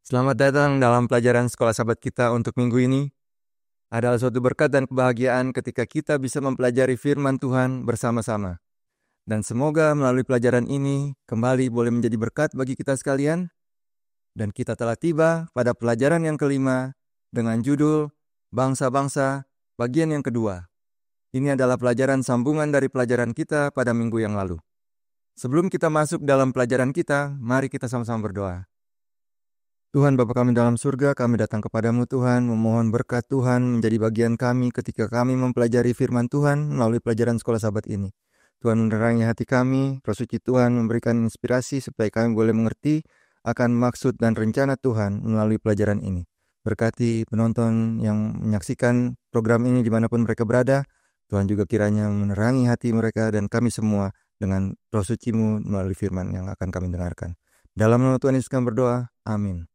Selamat datang dalam pelajaran Sekolah Sahabat kita untuk minggu ini. Adalah suatu berkat dan kebahagiaan ketika kita bisa mempelajari firman Tuhan bersama-sama. Dan semoga melalui pelajaran ini kembali boleh menjadi berkat bagi kita sekalian. Dan kita telah tiba pada pelajaran yang kelima dengan judul Bangsa-Bangsa bagian yang kedua. Ini adalah pelajaran sambungan dari pelajaran kita pada minggu yang lalu. Sebelum kita masuk dalam pelajaran kita, mari kita sama-sama berdoa. Tuhan Bapa kami dalam surga, kami datang kepadamu Tuhan, memohon berkat Tuhan menjadi bagian kami ketika kami mempelajari firman Tuhan melalui pelajaran Sekolah Sahabat ini. Tuhan menerangi hati kami, Roh Suci Tuhan memberikan inspirasi supaya kami boleh mengerti akan maksud dan rencana Tuhan melalui pelajaran ini. Berkati penonton yang menyaksikan program ini dimanapun mereka berada, Tuhan juga kiranya menerangi hati mereka dan kami semua dengan Roh Suci-Mu melalui firman yang akan kami dengarkan. Dalam nama Tuhan Yesus kami berdoa, amin.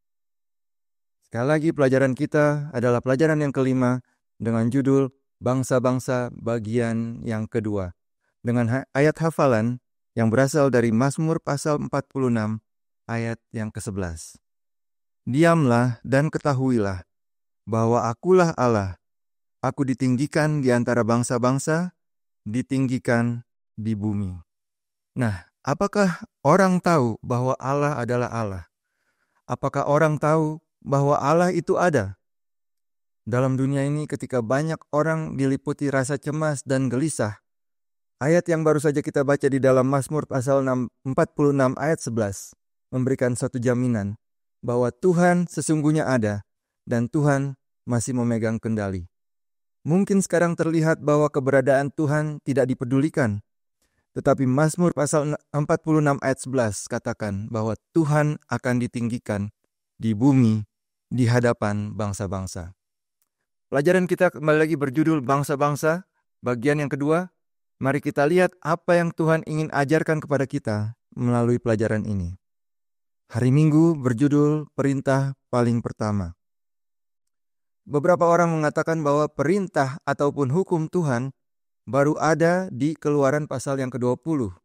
Sekali lagi pelajaran kita adalah pelajaran yang kelima dengan judul Bangsa-Bangsa bagian yang kedua. Dengan ayat hafalan yang berasal dari Mazmur pasal 46 ayat yang ke-11. Diamlah dan ketahuilah bahwa akulah Allah. Aku ditinggikan di antara bangsa-bangsa, ditinggikan di bumi. Nah, apakah orang tahu bahwa Allah adalah Allah? Apakah orang tahu bahwa Allah itu ada? Dalam dunia ini ketika banyak orang diliputi rasa cemas dan gelisah, ayat yang baru saja kita baca di dalam Mazmur pasal 46 ayat 11 memberikan satu jaminan bahwa Tuhan sesungguhnya ada dan Tuhan masih memegang kendali. Mungkin sekarang terlihat bahwa keberadaan Tuhan tidak dipedulikan, tetapi Mazmur pasal 46 ayat 11 katakan bahwa Tuhan akan ditinggikan di bumi di hadapan bangsa-bangsa. Pelajaran kita kembali lagi berjudul Bangsa-Bangsa, bagian yang kedua. Mari kita lihat apa yang Tuhan ingin ajarkan kepada kita melalui pelajaran ini. Hari Minggu berjudul Perintah Paling Pertama. Beberapa orang mengatakan bahwa perintah ataupun hukum Tuhan baru ada di Keluaran pasal yang ke-20.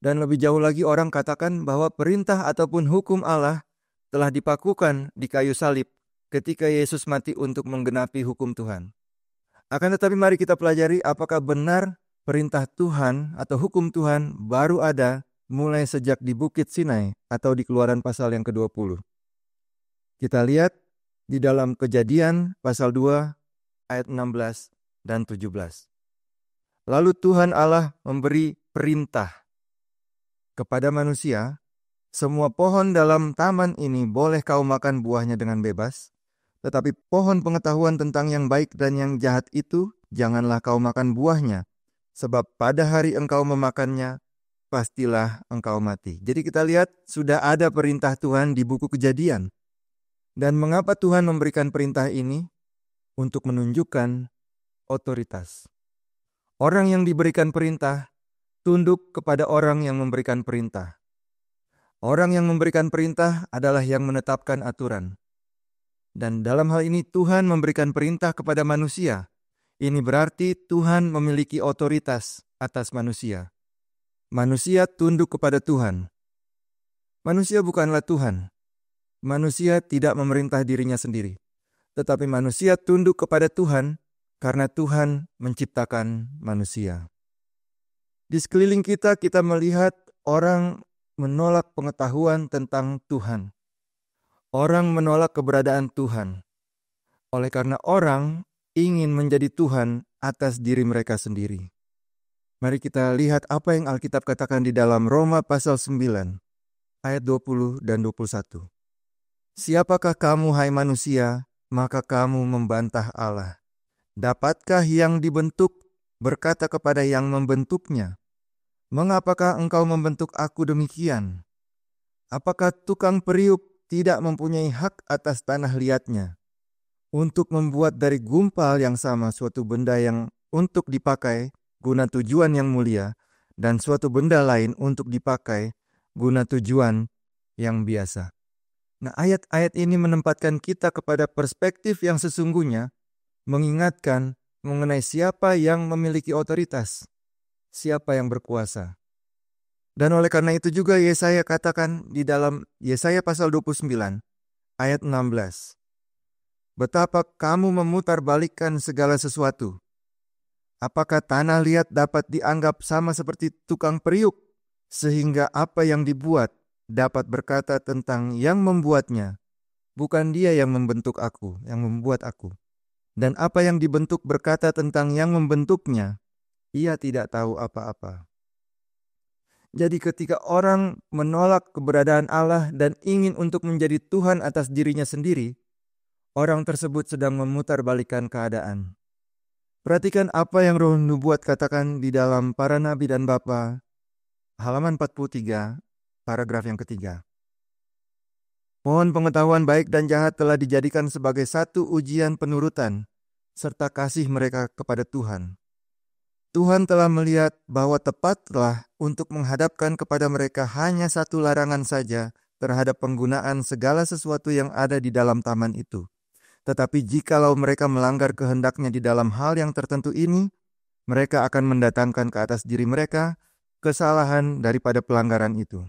Dan lebih jauh lagi orang katakan bahwa perintah ataupun hukum Allah telah dipakukan di kayu salib ketika Yesus mati untuk menggenapi hukum Tuhan. Akan tetapi mari kita pelajari apakah benar perintah Tuhan atau hukum Tuhan baru ada mulai sejak di Bukit Sinai atau di Keluaran pasal yang ke-20. Kita lihat di dalam Kejadian pasal 2 ayat 16 dan 17. Lalu Tuhan Allah memberi perintah kepada manusia, semua pohon dalam taman ini boleh kau makan buahnya dengan bebas, tetapi pohon pengetahuan tentang yang baik dan yang jahat itu janganlah kau makan buahnya, sebab pada hari engkau memakannya, pastilah engkau mati. Jadi kita lihat sudah ada perintah Tuhan di buku Kejadian. Dan mengapa Tuhan memberikan perintah ini? Untuk menunjukkan otoritas. Orang yang diberikan perintah tunduk kepada orang yang memberikan perintah. Orang yang memberikan perintah adalah yang menetapkan aturan. Dan dalam hal ini Tuhan memberikan perintah kepada manusia. Ini berarti Tuhan memiliki otoritas atas manusia. Manusia tunduk kepada Tuhan. Manusia bukanlah Tuhan. Manusia tidak memerintah dirinya sendiri. Tetapi manusia tunduk kepada Tuhan karena Tuhan menciptakan manusia. Di sekeliling kita melihat orang menolak pengetahuan tentang Tuhan. Orang menolak keberadaan Tuhan. Oleh karena orang ingin menjadi Tuhan atas diri mereka sendiri. Mari kita lihat apa yang Alkitab katakan di dalam Roma pasal 9 ayat 20 dan 21. Siapakah kamu hai manusia, maka kamu membantah Allah. Dapatkah yang dibentuk berkata kepada yang membentuknya, mengapakah engkau membentuk aku demikian? Apakah tukang periuk tidak mempunyai hak atas tanah liatnya untuk membuat dari gumpal yang sama suatu benda yang untuk dipakai guna tujuan yang mulia dan suatu benda lain untuk dipakai guna tujuan yang biasa? Nah, ayat-ayat ini menempatkan kita kepada perspektif yang sesungguhnya, mengingatkan mengenai siapa yang memiliki otoritas, siapa yang berkuasa. Dan oleh karena itu juga Yesaya katakan di dalam Yesaya pasal 29 ayat 16. Betapa kamu memutarbalikkan segala sesuatu. Apakah tanah liat dapat dianggap sama seperti tukang periuk, sehingga apa yang dibuat dapat berkata tentang yang membuatnya, bukan dia yang membentuk aku, yang membuat aku. Dan apa yang dibentuk berkata tentang yang membentuknya, ia tidak tahu apa-apa. Jadi ketika orang menolak keberadaan Allah dan ingin untuk menjadi Tuhan atas dirinya sendiri, orang tersebut sedang memutarbalikkan keadaan. Perhatikan apa yang Roh Nubuat katakan di dalam Para Nabi dan Bapa, halaman 43, paragraf yang ketiga. Pohon pengetahuan baik dan jahat telah dijadikan sebagai satu ujian penurutan, serta kasih mereka kepada Tuhan. Tuhan telah melihat bahwa tepatlah untuk menghadapkan kepada mereka hanya satu larangan saja terhadap penggunaan segala sesuatu yang ada di dalam taman itu. Tetapi jikalau mereka melanggar kehendaknya di dalam hal yang tertentu ini, mereka akan mendatangkan ke atas diri mereka kesalahan daripada pelanggaran itu.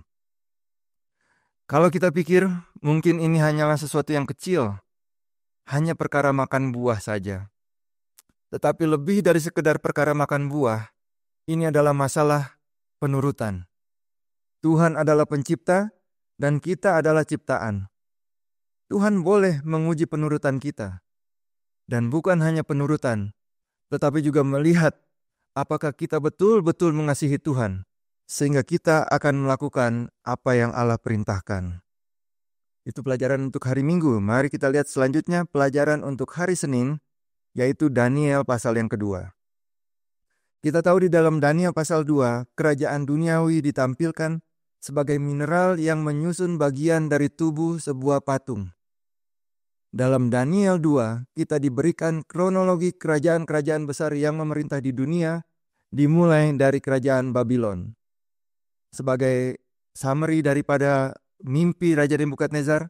Kalau kita pikir mungkin ini hanyalah sesuatu yang kecil, hanya perkara makan buah saja. Tetapi lebih dari sekedar perkara makan buah, ini adalah masalah penurutan. Tuhan adalah pencipta dan kita adalah ciptaan. Tuhan boleh menguji penurutan kita. Dan bukan hanya penurutan, tetapi juga melihat apakah kita betul-betul mengasihi Tuhan, sehingga kita akan melakukan apa yang Allah perintahkan. Itu pelajaran untuk hari Minggu. Mari kita lihat selanjutnya pelajaran untuk hari Senin, yaitu Daniel pasal yang kedua. Kita tahu di dalam Daniel pasal 2, kerajaan duniawi ditampilkan sebagai mineral yang menyusun bagian dari tubuh sebuah patung. Dalam Daniel 2, kita diberikan kronologi kerajaan-kerajaan besar yang memerintah di dunia, dimulai dari kerajaan Babylon. Sebagai summary daripada mimpi Raja Nebukadnezar,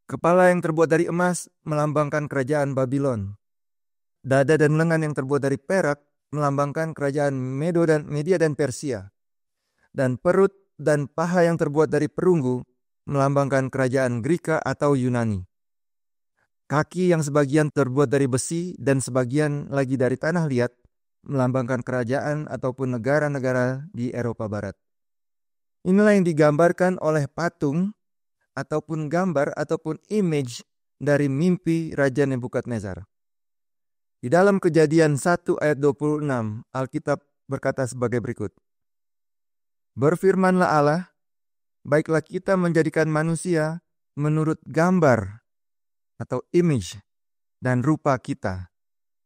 kepala yang terbuat dari emas melambangkan kerajaan Babylon. Dada dan lengan yang terbuat dari perak melambangkan kerajaan Media dan Persia. Dan perut dan paha yang terbuat dari perunggu melambangkan kerajaan Greka atau Yunani. Kaki yang sebagian terbuat dari besi dan sebagian lagi dari tanah liat melambangkan kerajaan ataupun negara-negara di Eropa Barat. Inilah yang digambarkan oleh patung ataupun gambar ataupun image dari mimpi Raja Nebukadnezar. Di dalam Kejadian 1 ayat 26, Alkitab berkata sebagai berikut. Berfirmanlah Allah, baiklah kita menjadikan manusia menurut gambar atau image dan rupa kita,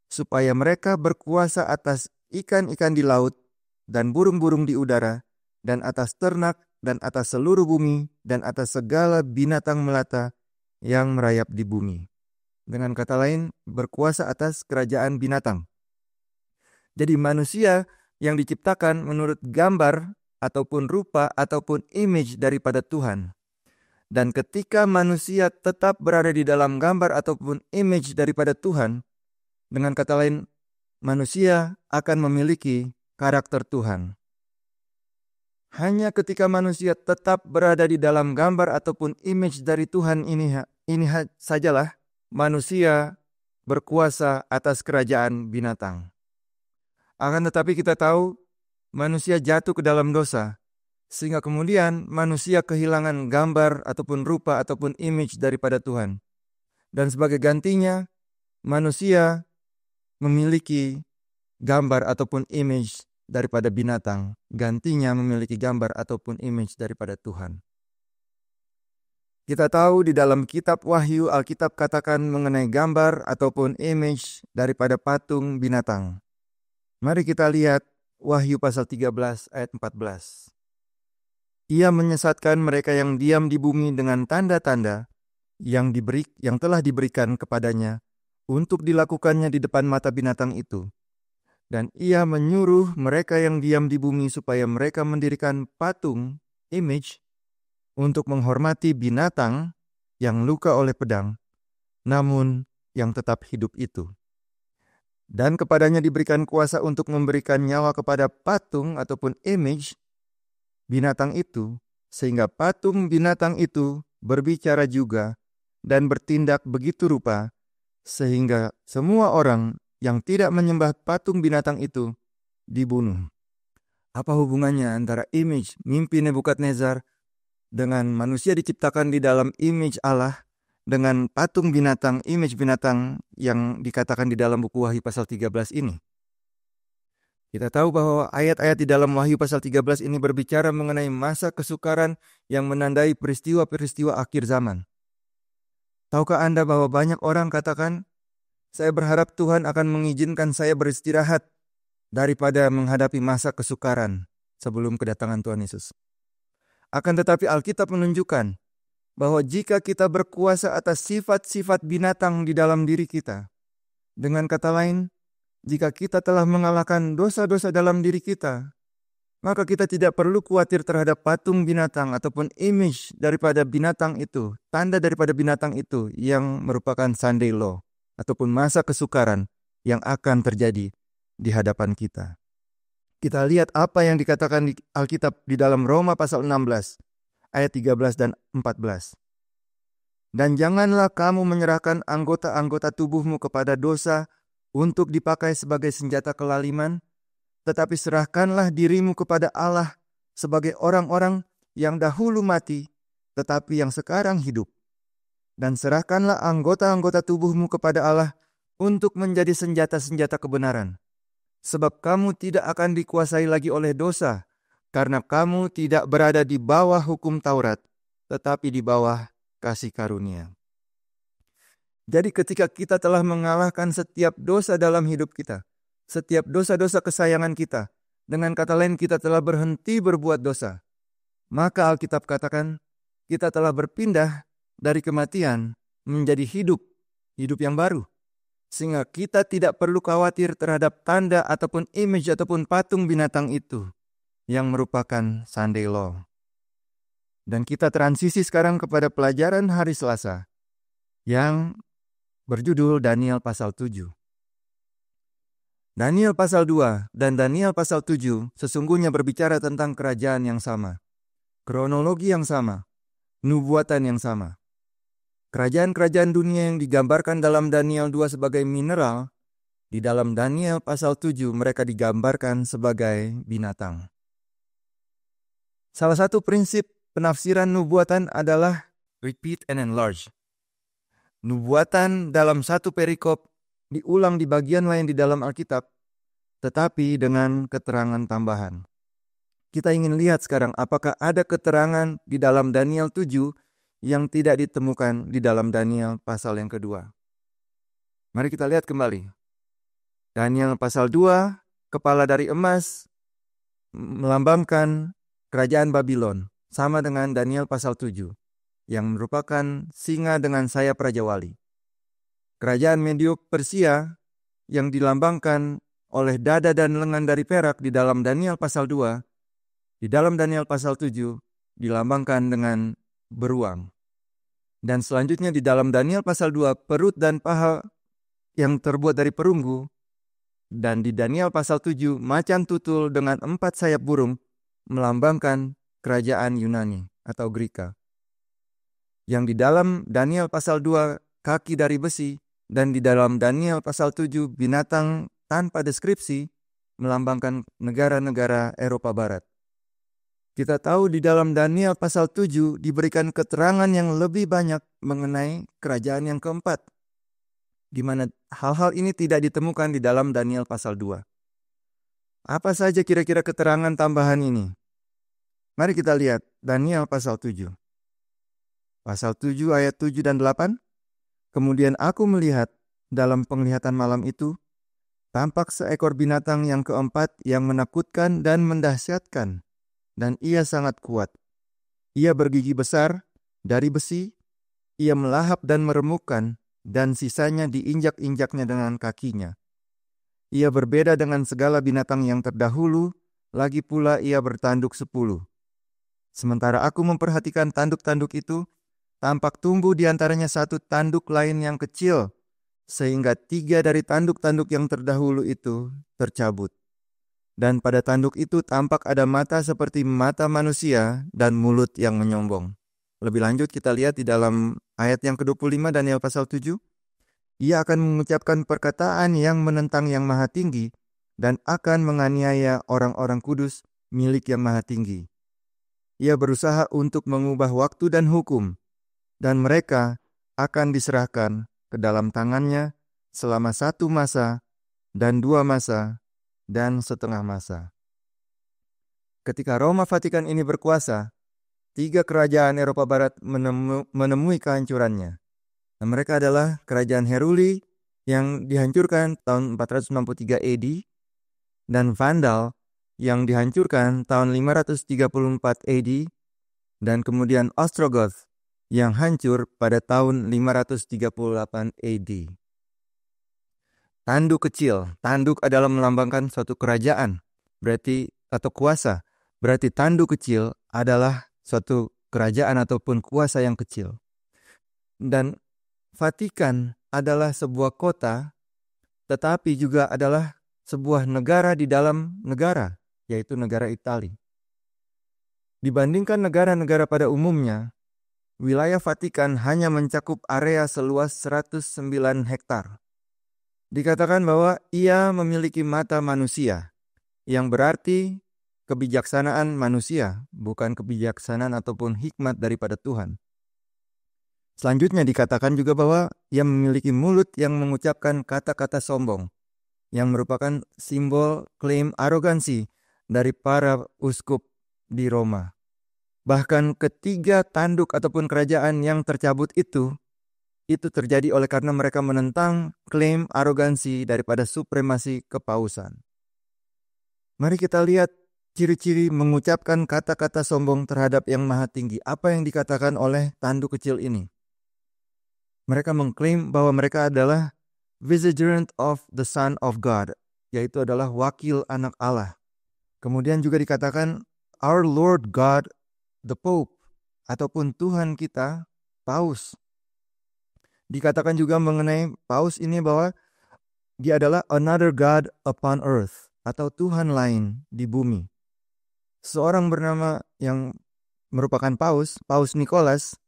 supaya mereka berkuasa atas ikan-ikan di laut dan burung-burung di udara, dan atas ternak, dan atas seluruh bumi, dan atas segala binatang melata yang merayap di bumi. Dengan kata lain, berkuasa atas kerajaan binatang. Jadi manusia yang diciptakan menurut gambar ataupun rupa ataupun image daripada Tuhan. Dan ketika manusia tetap berada di dalam gambar ataupun image daripada Tuhan, dengan kata lain, manusia akan memiliki karakter Tuhan. Hanya ketika manusia tetap berada di dalam gambar ataupun image dari Tuhan ini sajalah manusia berkuasa atas kerajaan binatang. Akan tetapi kita tahu manusia jatuh ke dalam dosa, sehingga kemudian manusia kehilangan gambar ataupun rupa ataupun image daripada Tuhan. Dan sebagai gantinya, manusia memiliki gambar ataupun image daripada binatang. Gantinya memiliki gambar ataupun image daripada Tuhan. Kita tahu di dalam kitab Wahyu, Alkitab katakan mengenai gambar ataupun image daripada patung binatang. Mari kita lihat Wahyu pasal 13 ayat 14. Ia menyesatkan mereka yang diam di bumi dengan tanda-tanda yang telah diberikan kepadanya untuk dilakukannya di depan mata binatang itu. Dan ia menyuruh mereka yang diam di bumi supaya mereka mendirikan patung, image, untuk menghormati binatang yang luka oleh pedang, namun yang tetap hidup itu. Dan kepadanya diberikan kuasa untuk memberikan nyawa kepada patung ataupun image binatang itu, sehingga patung binatang itu berbicara juga dan bertindak begitu rupa, sehingga semua orang yang tidak menyembah patung binatang itu dibunuh. Apa hubungannya antara image mimpi Nebukadnezar dengan manusia diciptakan di dalam image Allah dengan patung binatang, image binatang yang dikatakan di dalam buku Wahyu pasal 13 ini? Kita tahu bahwa ayat-ayat di dalam Wahyu pasal 13 ini berbicara mengenai masa kesukaran yang menandai peristiwa-peristiwa akhir zaman. Tahukah Anda bahwa banyak orang katakan, saya berharap Tuhan akan mengizinkan saya beristirahat daripada menghadapi masa kesukaran sebelum kedatangan Tuhan Yesus. Akan tetapi Alkitab menunjukkan bahwa jika kita berkuasa atas sifat-sifat binatang di dalam diri kita, dengan kata lain, jika kita telah mengalahkan dosa-dosa dalam diri kita, maka kita tidak perlu khawatir terhadap patung binatang ataupun image daripada binatang itu, tanda daripada binatang itu yang merupakan Sunday law ataupun masa kesukaran yang akan terjadi di hadapan kita. Kita lihat apa yang dikatakan di Alkitab di dalam Roma pasal 16 ayat 13 dan 14. Dan janganlah kamu menyerahkan anggota-anggota tubuhmu kepada dosa untuk dipakai sebagai senjata kelaliman, tetapi serahkanlah dirimu kepada Allah sebagai orang-orang yang dahulu mati, tetapi yang sekarang hidup. Dan serahkanlah anggota-anggota tubuhmu kepada Allah untuk menjadi senjata-senjata kebenaran. Sebab kamu tidak akan dikuasai lagi oleh dosa, karena kamu tidak berada di bawah hukum Taurat, tetapi di bawah kasih karunia. Jadi ketika kita telah mengalahkan setiap dosa dalam hidup kita, setiap dosa-dosa kesayangan kita, dengan kata lain kita telah berhenti berbuat dosa, maka Alkitab katakan kita telah berpindah dari kematian menjadi hidup yang baru. Sehingga kita tidak perlu khawatir terhadap tanda ataupun image ataupun patung binatang itu yang merupakan Sunday law. Dan kita transisi sekarang kepada pelajaran hari Selasa yang berjudul Daniel pasal 7. Daniel pasal 2 dan Daniel pasal 7 sesungguhnya berbicara tentang kerajaan yang sama, kronologi yang sama, nubuatan yang sama. Kerajaan-kerajaan dunia yang digambarkan dalam Daniel 2 sebagai mineral, di dalam Daniel pasal 7 mereka digambarkan sebagai binatang. Salah satu prinsip penafsiran nubuatan adalah repeat and enlarge. Nubuatan dalam satu perikop diulang di bagian lain di dalam Alkitab, tetapi dengan keterangan tambahan. Kita ingin lihat sekarang apakah ada keterangan di dalam Daniel 7 yang tidak ditemukan di dalam Daniel pasal yang kedua. Mari kita lihat kembali. Daniel pasal 2, kepala dari emas melambangkan kerajaan Babylon, sama dengan Daniel pasal 7. Yang merupakan singa dengan sayap Raja Wali. Kerajaan Medio Persia yang dilambangkan oleh dada dan lengan dari perak di dalam Daniel pasal 2, di dalam Daniel pasal 7 dilambangkan dengan beruang. Dan selanjutnya di dalam Daniel pasal 2 perut dan paha yang terbuat dari perunggu, dan di Daniel pasal 7 macan tutul dengan 4 sayap burung melambangkan kerajaan Yunani atau Greka. Yang di dalam Daniel pasal 2 kaki dari besi, dan di dalam Daniel pasal 7 binatang tanpa deskripsi melambangkan negara-negara Eropa Barat. Kita tahu di dalam Daniel pasal 7 diberikan keterangan yang lebih banyak mengenai kerajaan yang keempat, di mana hal-hal ini tidak ditemukan di dalam Daniel pasal 2. Apa saja kira-kira keterangan tambahan ini? Mari kita lihat Daniel pasal 7. Pasal 7 ayat 7 dan 8. Kemudian aku melihat dalam penglihatan malam itu, tampak seekor binatang yang keempat yang menakutkan dan mendahsyatkan, dan ia sangat kuat. Ia bergigi besar dari besi, ia melahap dan meremukkan, dan sisanya diinjak-injaknya dengan kakinya. Ia berbeda dengan segala binatang yang terdahulu, lagi pula ia bertanduk 10. Sementara aku memperhatikan tanduk-tanduk itu, tampak tumbuh di antaranya satu tanduk lain yang kecil, sehingga 3 dari tanduk-tanduk yang terdahulu itu tercabut. Dan pada tanduk itu tampak ada mata seperti mata manusia dan mulut yang menyombong. Lebih lanjut kita lihat di dalam ayat yang ke-25 Daniel pasal 7. Ia akan mengucapkan perkataan yang menentang Yang Maha Tinggi dan akan menganiaya orang-orang kudus milik Yang Maha Tinggi. Ia berusaha untuk mengubah waktu dan hukum, dan mereka akan diserahkan ke dalam tangannya selama 1 masa dan 2 masa dan setengah masa. Ketika Roma Vatikan ini berkuasa, 3 kerajaan Eropa Barat menemui kehancurannya. Nah, mereka adalah Kerajaan Heruli yang dihancurkan tahun 463 AD dan Vandal yang dihancurkan tahun 534 AD dan kemudian Ostrogoth yang hancur pada tahun 538 AD. Tanduk kecil. Tanduk adalah melambangkan suatu kerajaan, berarti atau kuasa. Berarti tanduk kecil adalah suatu kerajaan ataupun kuasa yang kecil. Dan Vatikan adalah sebuah kota, tetapi juga adalah sebuah negara di dalam negara, yaitu negara Italia. Dibandingkan negara-negara pada umumnya, wilayah Vatikan hanya mencakup area seluas 109 hektar. Dikatakan bahwa ia memiliki mata manusia, yang berarti kebijaksanaan manusia, bukan kebijaksanaan ataupun hikmat daripada Tuhan. Selanjutnya dikatakan juga bahwa ia memiliki mulut yang mengucapkan kata-kata sombong, yang merupakan simbol klaim arogansi dari para uskup di Roma. Bahkan ketiga tanduk ataupun kerajaan yang tercabut itu terjadi oleh karena mereka menentang klaim arogansi daripada supremasi kepausan. Mari kita lihat ciri-ciri mengucapkan kata-kata sombong terhadap Yang Maha Tinggi. Apa yang dikatakan oleh tanduk kecil ini? Mereka mengklaim bahwa mereka adalah vicegerent of the Son of God, yaitu adalah wakil anak Allah. Kemudian juga dikatakan our Lord God, the Pope, ataupun Tuhan kita, Paus. Dikatakan juga mengenai Paus ini bahwa dia adalah another God upon earth, atau Tuhan lain di bumi. Seorang bernama yang merupakan Paus Nikolas,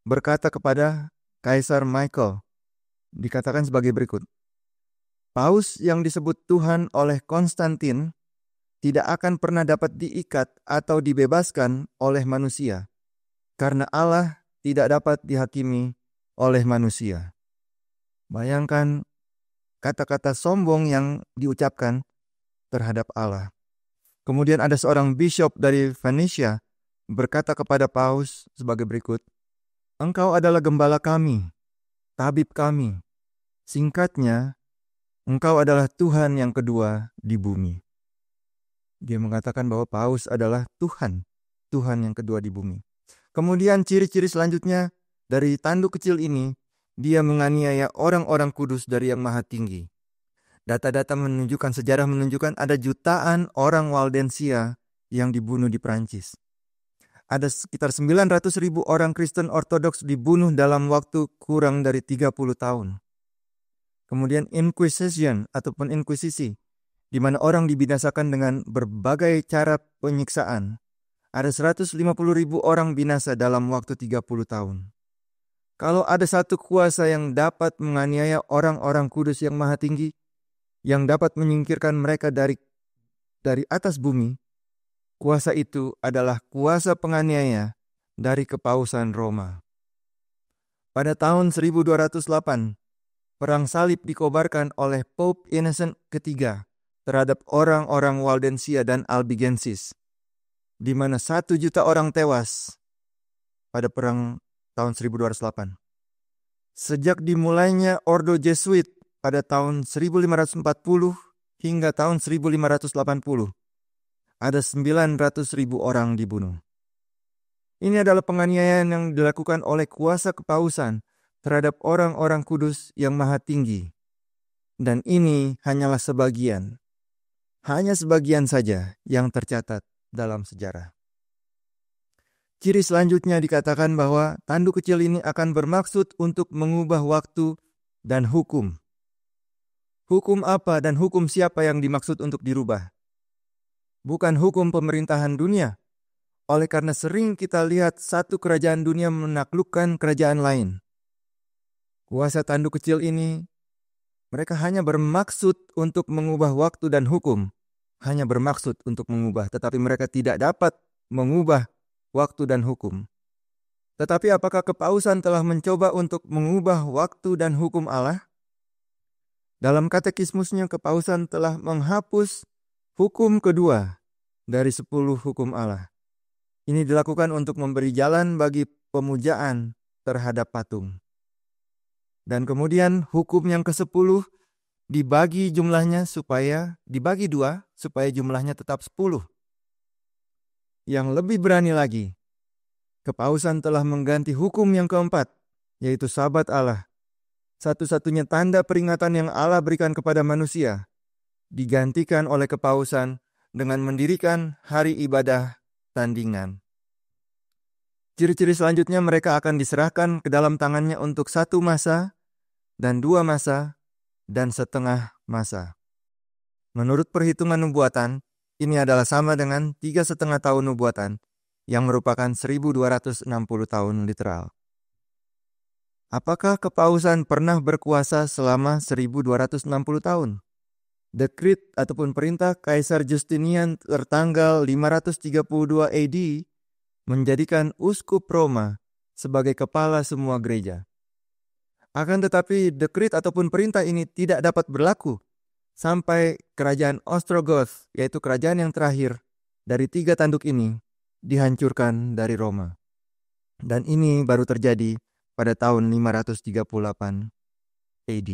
berkata kepada Kaisar Michael, dikatakan sebagai berikut. Paus yang disebut Tuhan oleh Konstantin tidak akan pernah dapat diikat atau dibebaskan oleh manusia, karena Allah tidak dapat dihakimi oleh manusia. Bayangkan kata-kata sombong yang diucapkan terhadap Allah. Kemudian ada seorang bishop dari Venesia berkata kepada Paus sebagai berikut. Engkau adalah gembala kami, tabib kami. Singkatnya, engkau adalah Tuhan yang kedua di bumi. Dia mengatakan bahwa Paus adalah Tuhan yang kedua di bumi. Kemudian ciri-ciri selanjutnya dari tanduk kecil ini, dia menganiaya orang-orang kudus dari Yang Maha Tinggi. Data-data menunjukkan, sejarah menunjukkan ada jutaan orang Waldensia yang dibunuh di Prancis. Ada sekitar 900.000 orang Kristen Ortodoks dibunuh dalam waktu kurang dari 30 tahun. Kemudian Inquisition ataupun Inkuisisi, di mana orang dibinasakan dengan berbagai cara penyiksaan. Ada 150.000 orang binasa dalam waktu 30 tahun. Kalau ada satu kuasa yang dapat menganiaya orang-orang kudus Yang Maha Tinggi, yang dapat menyingkirkan mereka dari atas bumi, kuasa itu adalah kuasa penganiaya dari kepausan Roma. Pada tahun 1208, perang salib dikobarkan oleh Pope Innocent III terhadap orang-orang Waldensia dan Albigensis, di mana 1 juta orang tewas pada perang tahun 1208. Sejak dimulainya Ordo Jesuit pada tahun 1540 hingga tahun 1580, ada 900.000 orang dibunuh. Ini adalah penganiayaan yang dilakukan oleh kuasa kepausan terhadap orang-orang kudus Yang Maha Tinggi. Dan ini hanyalah sebagian. Hanya sebagian saja yang tercatat dalam sejarah. Ciri selanjutnya dikatakan bahwa tanduk kecil ini akan bermaksud untuk mengubah waktu dan hukum. Hukum apa dan hukum siapa yang dimaksud untuk dirubah? Bukan hukum pemerintahan dunia. Oleh karena sering kita lihat satu kerajaan dunia menaklukkan kerajaan lain. Kuasa tanduk kecil ini, mereka hanya bermaksud untuk mengubah waktu dan hukum. Hanya bermaksud untuk mengubah, tetapi mereka tidak dapat mengubah waktu dan hukum. Tetapi apakah kepausan telah mencoba untuk mengubah waktu dan hukum Allah? Dalam katekismusnya, kepausan telah menghapus hukum kedua dari 10 hukum Allah. Ini dilakukan untuk memberi jalan bagi pemujaan terhadap patung. Dan kemudian hukum yang ke-10 dibagi jumlahnya dibagi 2 supaya jumlahnya tetap 10. Yang lebih berani lagi, kepausan telah mengganti hukum yang keempat, yaitu Sabat Allah. Satu-satunya tanda peringatan yang Allah berikan kepada manusia, digantikan oleh kepausan dengan mendirikan hari ibadah tandingan. Ciri-ciri selanjutnya, mereka akan diserahkan ke dalam tangannya untuk 1 masa, dan 2 masa, dan setengah masa. Menurut perhitungan nubuatan, ini adalah sama dengan 3,5 tahun nubuatan, yang merupakan 1260 tahun literal. Apakah kepausan pernah berkuasa selama 1260 tahun? Dekrit ataupun perintah Kaisar Justinian tertanggal 532 AD menjadikan uskup Roma sebagai kepala semua gereja. Akan tetapi dekrit ataupun perintah ini tidak dapat berlaku sampai kerajaan Ostrogoth, yaitu kerajaan yang terakhir dari 3 tanduk ini, dihancurkan dari Roma. Dan ini baru terjadi pada tahun 538 AD.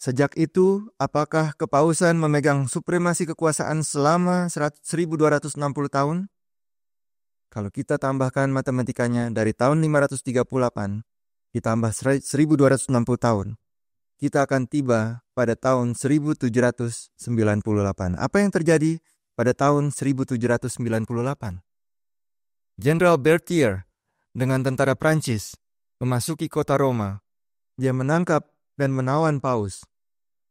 Sejak itu, apakah kepausan memegang supremasi kekuasaan selama 1260 tahun? Kalau kita tambahkan matematikanya dari tahun 538 ditambah 1260 tahun, kita akan tiba pada tahun 1798. Apa yang terjadi pada tahun 1798? Jenderal Berthier dengan tentara Prancis memasuki kota Roma. Dia menangkap dan menawan Paus.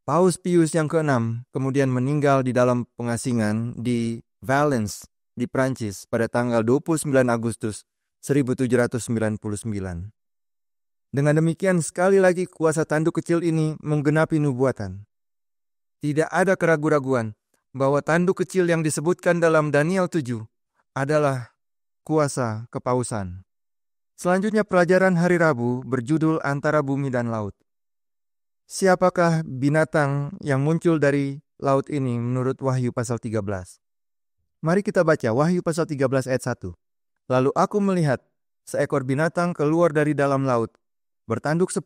Paus Pius yang ke-6 kemudian meninggal di dalam pengasingan di Valence di Prancis pada tanggal 29 Agustus 1799. Dengan demikian, sekali lagi kuasa tanduk kecil ini menggenapi nubuatan. Tidak ada keraguan-raguan bahwa tanduk kecil yang disebutkan dalam Daniel 7 adalah kuasa kepausan. Selanjutnya pelajaran hari Rabu berjudul Antara Bumi dan Laut. Siapakah binatang yang muncul dari laut ini menurut Wahyu pasal 13? Mari kita baca Wahyu pasal 13 ayat 1. Lalu aku melihat seekor binatang keluar dari dalam laut, bertanduk 10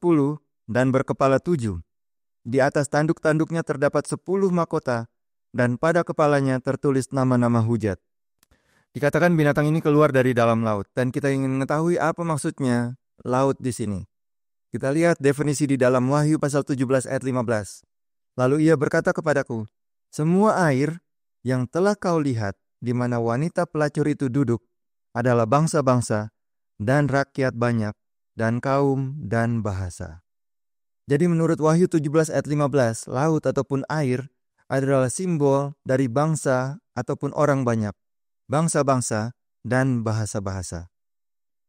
dan berkepala 7. Di atas tanduk-tanduknya terdapat 10 mahkota, dan pada kepalanya tertulis nama-nama hujat. Dikatakan binatang ini keluar dari dalam laut, dan kita ingin mengetahui apa maksudnya laut di sini. Kita lihat definisi di dalam Wahyu pasal 17 ayat 15. Lalu ia berkata kepadaku, semua air yang telah kau lihat di mana wanita pelacur itu duduk adalah bangsa-bangsa dan rakyat banyak dan kaum dan bahasa. Jadi menurut Wahyu 17 ayat 15, laut ataupun air adalah simbol dari bangsa ataupun orang banyak, bangsa-bangsa, dan bahasa-bahasa.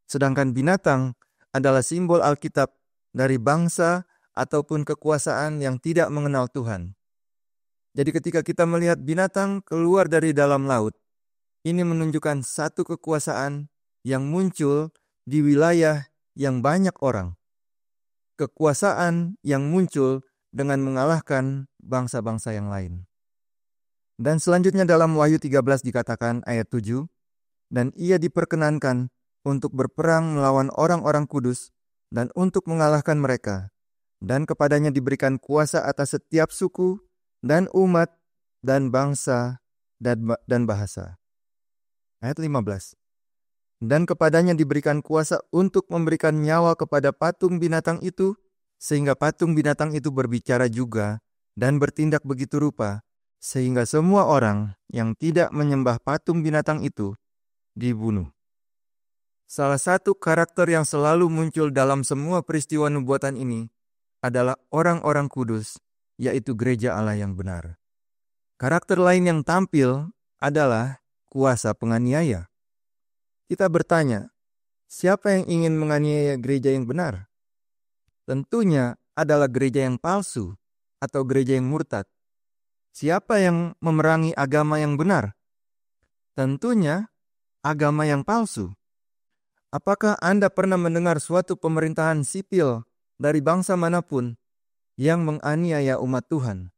Sedangkan binatang adalah simbol Alkitab dari bangsa ataupun kekuasaan yang tidak mengenal Tuhan. Jadi ketika kita melihat binatang keluar dari dalam laut, ini menunjukkan satu kekuasaan yang muncul di wilayah yang banyak orang. Kekuasaan yang muncul dengan mengalahkan bangsa-bangsa yang lain. Dan selanjutnya dalam Wahyu 13 dikatakan ayat 7, dan ia diperkenankan untuk berperang melawan orang-orang kudus dan untuk mengalahkan mereka. Dan kepadanya diberikan kuasa atas setiap suku dan umat dan bangsa dan bahasa. Ayat 15. Dan kepadanya diberikan kuasa untuk memberikan nyawa kepada patung binatang itu, sehingga patung binatang itu berbicara juga dan bertindak begitu rupa, sehingga semua orang yang tidak menyembah patung binatang itu dibunuh. Salah satu karakter yang selalu muncul dalam semua peristiwa nubuatan ini adalah orang-orang kudus, yaitu gereja Allah yang benar. Karakter lain yang tampil adalah kuasa penganiaya. Kita bertanya, siapa yang ingin menganiaya gereja yang benar? tentunya adalah gereja yang palsu atau gereja yang murtad. Siapa yang memerangi agama yang benar? Tentunya agama yang palsu. Apakah Anda pernah mendengar suatu pemerintahan sipil dari bangsa manapun yang menganiaya umat Tuhan?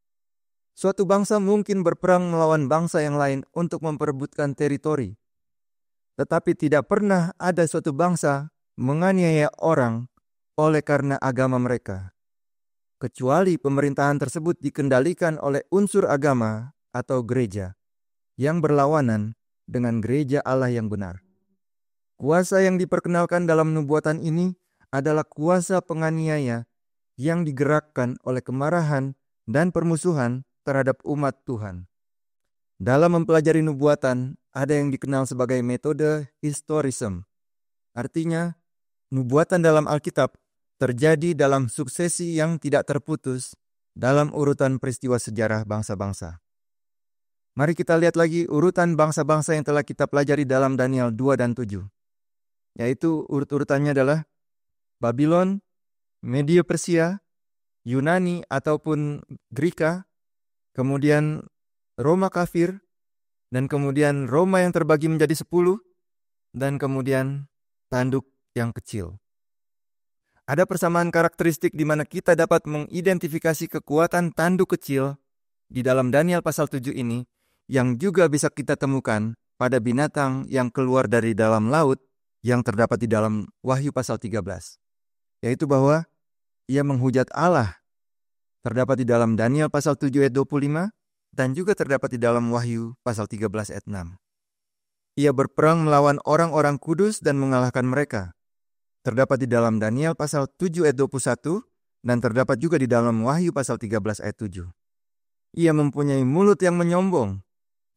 Suatu bangsa mungkin berperang melawan bangsa yang lain untuk memperebutkan teritori. Tetapi tidak pernah ada suatu bangsa menganiaya orang oleh karena agama mereka, kecuali pemerintahan tersebut dikendalikan oleh unsur agama atau gereja yang berlawanan dengan gereja Allah yang benar. Kuasa yang diperkenalkan dalam nubuatan ini adalah kuasa penganiaya yang digerakkan oleh kemarahan dan permusuhan terhadap umat Tuhan. Dalam mempelajari nubuatan, ada yang dikenal sebagai metode historism. Artinya, nubuatan dalam Alkitab terjadi dalam suksesi yang tidak terputus dalam urutan peristiwa sejarah bangsa-bangsa. Mari kita lihat lagi urutan bangsa-bangsa yang telah kita pelajari dalam Daniel 2 dan 7. Yaitu urut-urutannya adalah Babylon, Media Persia, Yunani ataupun Greka, kemudian Roma kafir, dan kemudian Roma yang terbagi menjadi 10, dan kemudian tanduk yang kecil. Ada persamaan karakteristik di mana kita dapat mengidentifikasi kekuatan tanduk kecil di dalam Daniel pasal 7 ini yang juga bisa kita temukan pada binatang yang keluar dari dalam laut yang terdapat di dalam Wahyu pasal 13. Yaitu bahwa ia menghujat Allah. Terdapat di dalam Daniel pasal 7 ayat 25 dan juga terdapat di dalam Wahyu pasal 13 ayat 6. Ia berperang melawan orang-orang kudus dan mengalahkan mereka. Terdapat di dalam Daniel pasal 7 ayat 21 dan terdapat juga di dalam Wahyu pasal 13 ayat 7. Ia mempunyai mulut yang menyombong.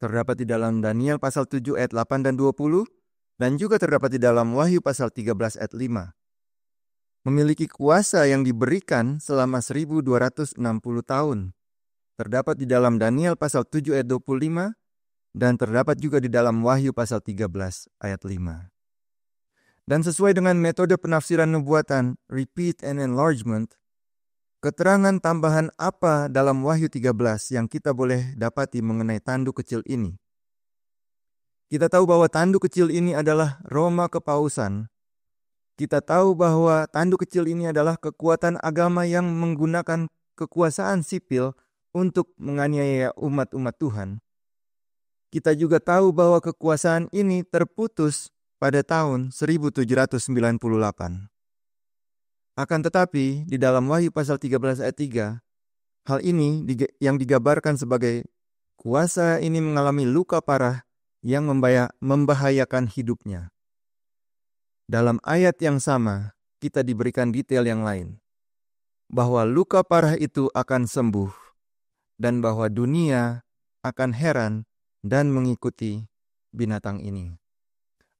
Terdapat di dalam Daniel pasal 7 ayat 8 dan 20 dan juga terdapat di dalam Wahyu pasal 13 ayat 5. Memiliki kuasa yang diberikan selama 1260 tahun. Terdapat di dalam Daniel pasal 7 ayat 25 dan terdapat juga di dalam Wahyu pasal 13 ayat 5. Dan sesuai dengan metode penafsiran nubuatan, repeat and enlargement, keterangan tambahan apa dalam Wahyu 13 yang kita boleh dapati mengenai tanduk kecil ini? Kita tahu bahwa tanduk kecil ini adalah Roma Kepausan. Kita tahu bahwa tanduk kecil ini adalah kekuatan agama yang menggunakan kekuasaan sipil untuk menganiaya umat-umat Tuhan. Kita juga tahu bahwa kekuasaan ini terputus pada tahun 1798. Akan tetapi, di dalam Wahyu pasal 13 ayat 3, hal ini yang digambarkan sebagai kuasa ini mengalami luka parah yang membahayakan hidupnya. Dalam ayat yang sama, kita diberikan detail yang lain. Bahwa luka parah itu akan sembuh, dan bahwa dunia akan heran dan mengikuti binatang ini.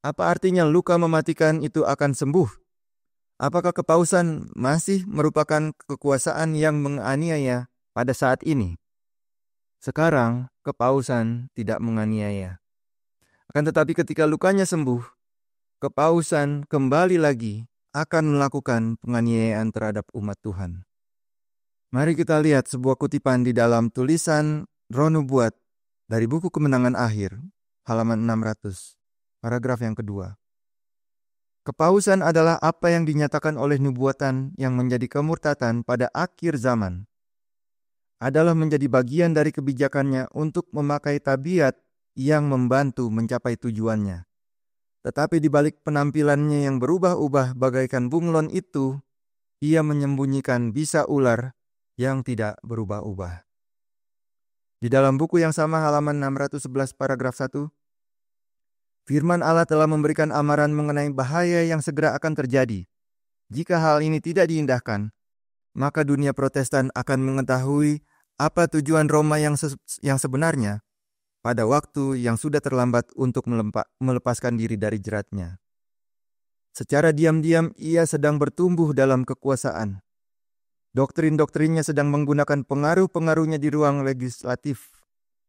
Apa artinya luka mematikan itu akan sembuh? Apakah kepausan masih merupakan kekuasaan yang menganiaya pada saat ini? Sekarang, kepausan tidak menganiaya. Akan tetapi ketika lukanya sembuh, kepausan kembali lagi akan melakukan penganiayaan terhadap umat Tuhan. Mari kita lihat sebuah kutipan di dalam tulisan Roh Nubuat dari buku Kemenangan Akhir, halaman 600, paragraf yang kedua. Kepausan adalah apa yang dinyatakan oleh nubuatan yang menjadi kemurtatan pada akhir zaman. Adalah menjadi bagian dari kebijakannya untuk memakai tabiat yang membantu mencapai tujuannya. Tetapi di balik penampilannya yang berubah-ubah bagaikan bunglon itu, ia menyembunyikan bisa ular yang tidak berubah-ubah. Di dalam buku yang sama halaman 611 paragraf 1, firman Allah telah memberikan amaran mengenai bahaya yang segera akan terjadi. Jika hal ini tidak diindahkan, maka dunia Protestan akan mengetahui apa tujuan Roma yang sebenarnya pada waktu yang sudah terlambat untuk melepaskan diri dari jeratnya. Secara diam-diam ia sedang bertumbuh dalam kekuasaan. Doktrin-doktrinnya sedang menggunakan pengaruh-pengaruhnya di ruang legislatif,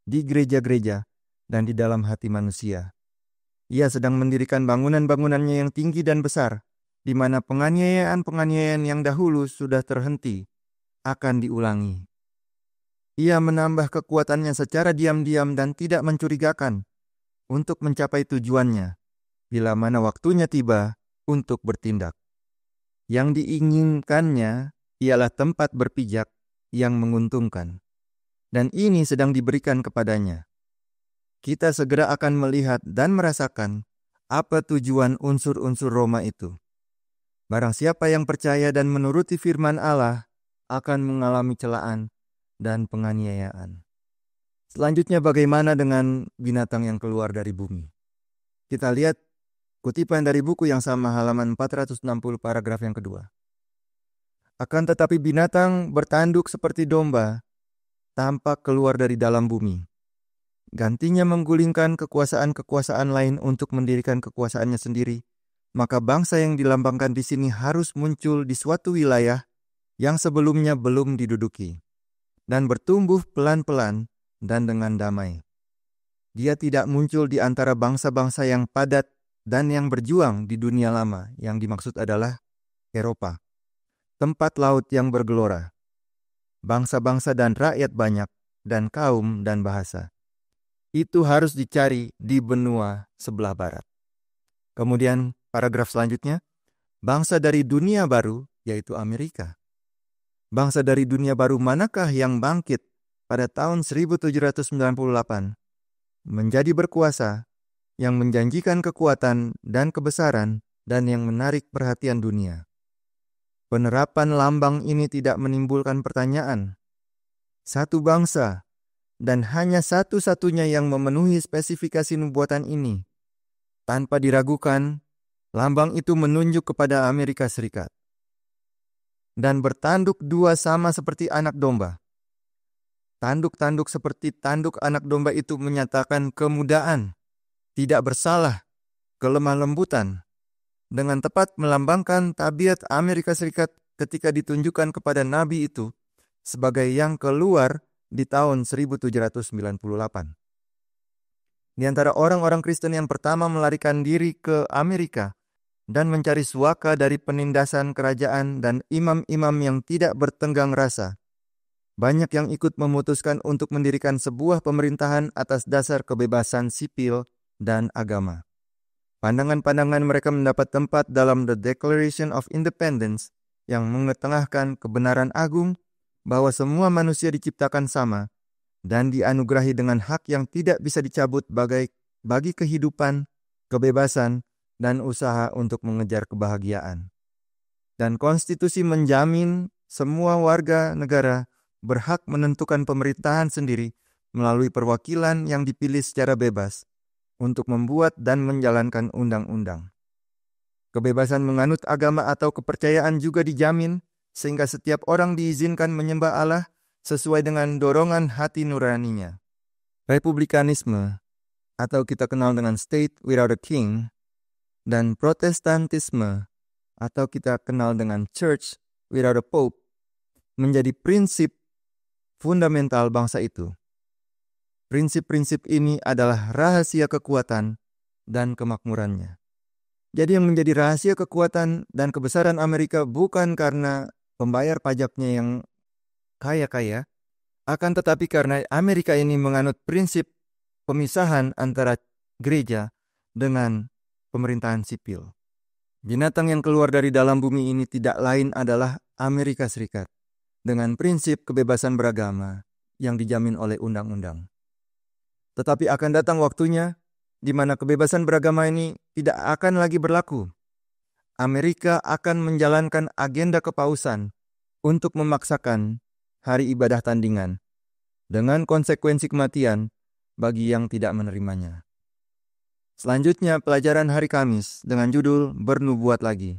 di gereja-gereja, dan di dalam hati manusia. Ia sedang mendirikan bangunan-bangunannya yang tinggi dan besar, di mana penganiayaan-penganiayaan yang dahulu sudah terhenti, akan diulangi. Ia menambah kekuatannya secara diam-diam dan tidak mencurigakan untuk mencapai tujuannya, bila mana waktunya tiba untuk bertindak. Yang diinginkannya ialah tempat berpijak yang menguntungkan, dan ini sedang diberikan kepadanya. Kita segera akan melihat dan merasakan apa tujuan unsur-unsur Roma itu. Barang siapa yang percaya dan menuruti firman Allah akan mengalami celaan dan penganiayaan. Selanjutnya bagaimana dengan binatang yang keluar dari bumi? Kita lihat kutipan dari buku yang sama halaman 460 paragraf yang kedua. Akan tetapi binatang bertanduk seperti domba tampak keluar dari dalam bumi. Gantinya menggulingkan kekuasaan-kekuasaan lain untuk mendirikan kekuasaannya sendiri. Maka bangsa yang dilambangkan di sini harus muncul di suatu wilayah yang sebelumnya belum diduduki, dan bertumbuh pelan-pelan dan dengan damai. Dia tidak muncul di antara bangsa-bangsa yang padat dan yang berjuang di dunia lama, yang dimaksud adalah Eropa, tempat laut yang bergelora, bangsa-bangsa dan rakyat banyak, dan kaum dan bahasa. Itu harus dicari di benua sebelah barat. Kemudian paragraf selanjutnya, bangsa dari dunia baru, yaitu Amerika. Bangsa dari dunia baru manakah yang bangkit pada tahun 1798, menjadi berkuasa, yang menjanjikan kekuatan dan kebesaran, dan yang menarik perhatian dunia. Penerapan lambang ini tidak menimbulkan pertanyaan. Satu bangsa, dan hanya satu-satunya yang memenuhi spesifikasi nubuatan ini. Tanpa diragukan, lambang itu menunjuk kepada Amerika Serikat. Dan bertanduk dua sama seperti anak domba. Tanduk-tanduk seperti tanduk anak domba itu menyatakan kemudaan, tidak bersalah, kelemah lembutan, dengan tepat melambangkan tabiat Amerika Serikat ketika ditunjukkan kepada nabi itu sebagai yang keluar di tahun 1798. Di antara orang-orang Kristen yang pertama melarikan diri ke Amerika dan mencari suaka dari penindasan kerajaan dan imam-imam yang tidak bertenggang rasa, banyak yang ikut memutuskan untuk mendirikan sebuah pemerintahan atas dasar kebebasan sipil dan agama. Pandangan-pandangan mereka mendapat tempat dalam The Declaration of Independence yang mengetengahkan kebenaran agung bahwa semua manusia diciptakan sama dan dianugerahi dengan hak yang tidak bisa dicabut bagi kehidupan, kebebasan, dan usaha untuk mengejar kebahagiaan. Dan konstitusi menjamin semua warga negara berhak menentukan pemerintahan sendiri melalui perwakilan yang dipilih secara bebas untuk membuat dan menjalankan undang-undang. Kebebasan menganut agama atau kepercayaan juga dijamin sehingga setiap orang diizinkan menyembah Allah sesuai dengan dorongan hati nuraninya. Republikanisme, atau kita kenal dengan state without a king, dan Protestantisme, atau kita kenal dengan church without a pope, menjadi prinsip fundamental bangsa itu. Prinsip-prinsip ini adalah rahasia kekuatan dan kemakmurannya. Jadi yang menjadi rahasia kekuatan dan kebesaran Amerika bukan karena pembayar pajaknya yang kaya-kaya, akan tetapi karena Amerika ini menganut prinsip pemisahan antara gereja dengan pemerintahan sipil. Binatang yang keluar dari dalam bumi ini tidak lain adalah Amerika Serikat, dengan prinsip kebebasan beragama yang dijamin oleh undang-undang. Tetapi akan datang waktunya di mana kebebasan beragama ini tidak akan lagi berlaku. Amerika akan menjalankan agenda kepausan untuk memaksakan hari ibadah tandingan dengan konsekuensi kematian bagi yang tidak menerimanya. Selanjutnya pelajaran hari Kamis dengan judul Bernubuat Lagi.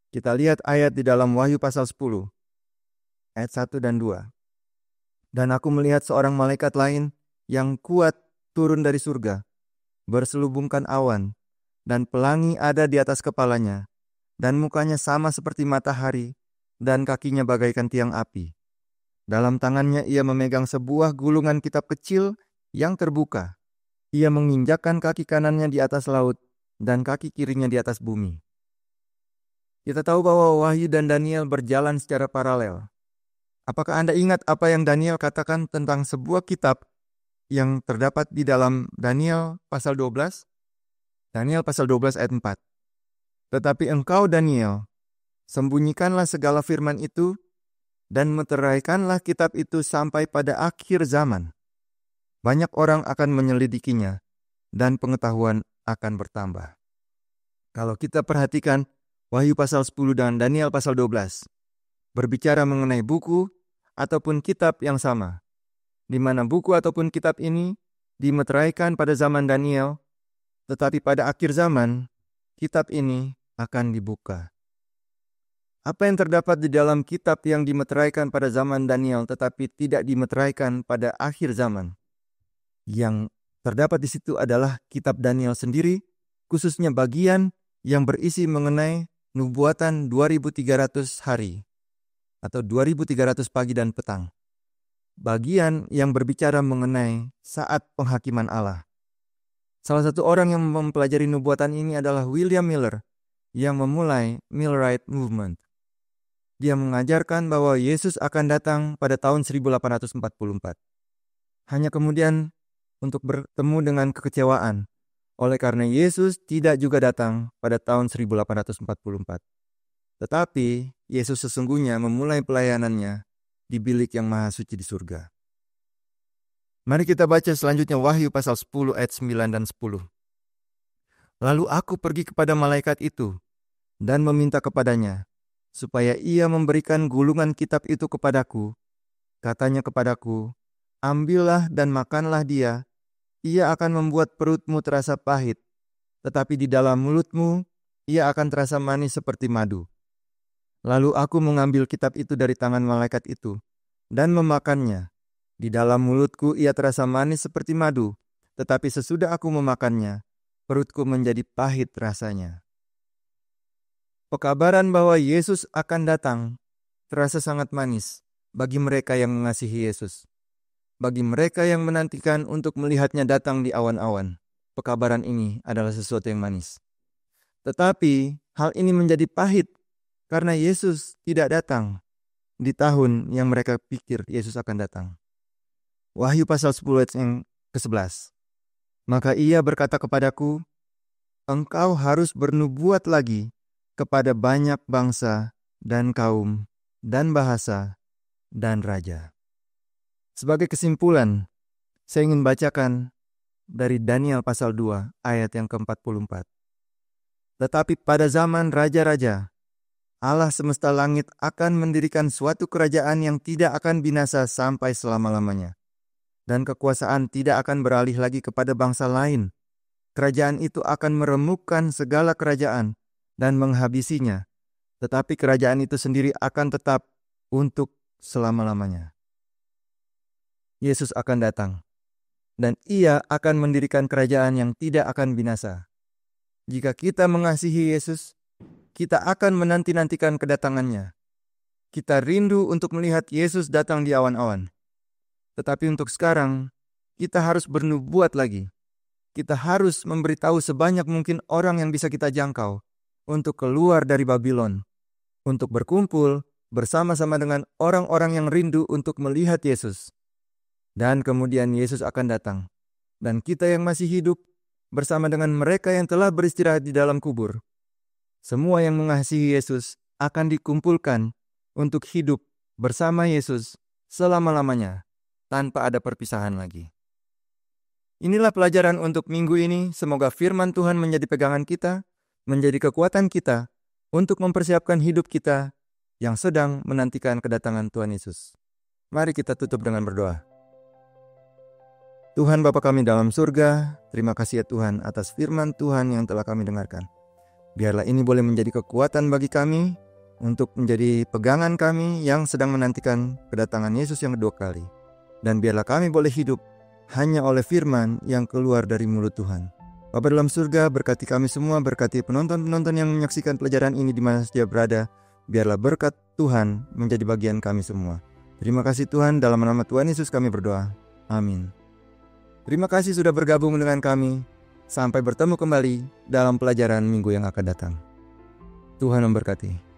Kita lihat ayat di dalam Wahyu pasal 10, ayat 1 dan 2. Dan aku melihat seorang malaikat lain yang kuat turun dari surga, berselubungkan awan, dan pelangi ada di atas kepalanya, dan mukanya sama seperti matahari, dan kakinya bagaikan tiang api. Dalam tangannya ia memegang sebuah gulungan kitab kecil yang terbuka. Ia menginjakkan kaki kanannya di atas laut, dan kaki kirinya di atas bumi. Kita tahu bahwa Wahyu dan Daniel berjalan secara paralel. Apakah Anda ingat apa yang Daniel katakan tentang sebuah kitab yang terdapat di dalam Daniel pasal 12? Daniel pasal 12 ayat 4. Tetapi engkau Daniel, sembunyikanlah segala firman itu dan meteraikanlah kitab itu sampai pada akhir zaman. Banyak orang akan menyelidikinya dan pengetahuan akan bertambah. Kalau kita perhatikan Wahyu pasal 10 dan Daniel pasal 12 berbicara mengenai buku ataupun kitab yang sama, di mana buku ataupun kitab ini dimeteraikan pada zaman Daniel, tetapi pada akhir zaman kitab ini akan dibuka. Apa yang terdapat di dalam kitab yang dimeteraikan pada zaman Daniel tetapi tidak dimeteraikan pada akhir zaman? Yang terdapat di situ adalah kitab Daniel sendiri, khususnya bagian yang berisi mengenai nubuatan 2300 hari atau 2300 pagi dan petang. Bagian yang berbicara mengenai saat penghakiman Allah. Salah satu orang yang mempelajari nubuatan ini adalah William Miller yang memulai Millerite Movement. Dia mengajarkan bahwa Yesus akan datang pada tahun 1844. Hanya kemudian untuk bertemu dengan kekecewaan oleh karena Yesus tidak juga datang pada tahun 1844. Tetapi Yesus sesungguhnya memulai pelayanannya di bilik yang maha suci di surga. Mari kita baca selanjutnya Wahyu pasal 10 ayat 9 dan 10. Lalu aku pergi kepada malaikat itu dan meminta kepadanya supaya ia memberikan gulungan kitab itu kepadaku. Katanya kepadaku, ambillah dan makanlah dia. Ia akan membuat perutmu terasa pahit, tetapi di dalam mulutmu ia akan terasa manis seperti madu. Lalu aku mengambil kitab itu dari tangan malaikat itu dan memakannya. Di dalam mulutku ia terasa manis seperti madu, tetapi sesudah aku memakannya, perutku menjadi pahit rasanya. Pekabaran bahwa Yesus akan datang terasa sangat manis bagi mereka yang mengasihi Yesus. Bagi mereka yang menantikan untuk melihatnya datang di awan-awan, pekabaran ini adalah sesuatu yang manis. Tetapi hal ini menjadi pahit karena Yesus tidak datang di tahun yang mereka pikir Yesus akan datang. Wahyu pasal 10 ayat yang ke-11. Maka ia berkata kepadaku, engkau harus bernubuat lagi kepada banyak bangsa dan kaum dan bahasa dan raja. Sebagai kesimpulan, saya ingin bacakan dari Daniel pasal 2 ayat yang ke-44. Tetapi pada zaman raja-raja, Allah semesta langit akan mendirikan suatu kerajaan yang tidak akan binasa sampai selama-lamanya. Dan kekuasaan tidak akan beralih lagi kepada bangsa lain. Kerajaan itu akan meremukkan segala kerajaan dan menghabisinya. Tetapi kerajaan itu sendiri akan tetap untuk selama-lamanya. Yesus akan datang, dan ia akan mendirikan kerajaan yang tidak akan binasa. Jika kita mengasihi Yesus, kita akan menanti-nantikan kedatangannya. Kita rindu untuk melihat Yesus datang di awan-awan. Tetapi untuk sekarang, kita harus bernubuat lagi. Kita harus memberitahu sebanyak mungkin orang yang bisa kita jangkau untuk keluar dari Babylon, untuk berkumpul bersama-sama dengan orang-orang yang rindu untuk melihat Yesus. Dan kemudian Yesus akan datang. Dan kita yang masih hidup bersama dengan mereka yang telah beristirahat di dalam kubur. Semua yang mengasihi Yesus akan dikumpulkan untuk hidup bersama Yesus selama-lamanya tanpa ada perpisahan lagi. Inilah pelajaran untuk minggu ini. Semoga firman Tuhan menjadi pegangan kita, menjadi kekuatan kita untuk mempersiapkan hidup kita yang sedang menantikan kedatangan Tuhan Yesus. Mari kita tutup dengan berdoa. Tuhan Bapa kami dalam surga, terima kasih ya Tuhan atas firman Tuhan yang telah kami dengarkan. Biarlah ini boleh menjadi kekuatan bagi kami untuk menjadi pegangan kami yang sedang menantikan kedatangan Yesus yang kedua kali. Dan biarlah kami boleh hidup hanya oleh firman yang keluar dari mulut Tuhan. Bapa dalam surga, berkati kami semua, berkati penonton-penonton yang menyaksikan pelajaran ini di mana saja berada. Biarlah berkat Tuhan menjadi bagian kami semua. Terima kasih Tuhan, dalam nama Tuhan Yesus kami berdoa. Amin. Terima kasih sudah bergabung dengan kami. Sampai bertemu kembali dalam pelajaran minggu yang akan datang. Tuhan memberkati.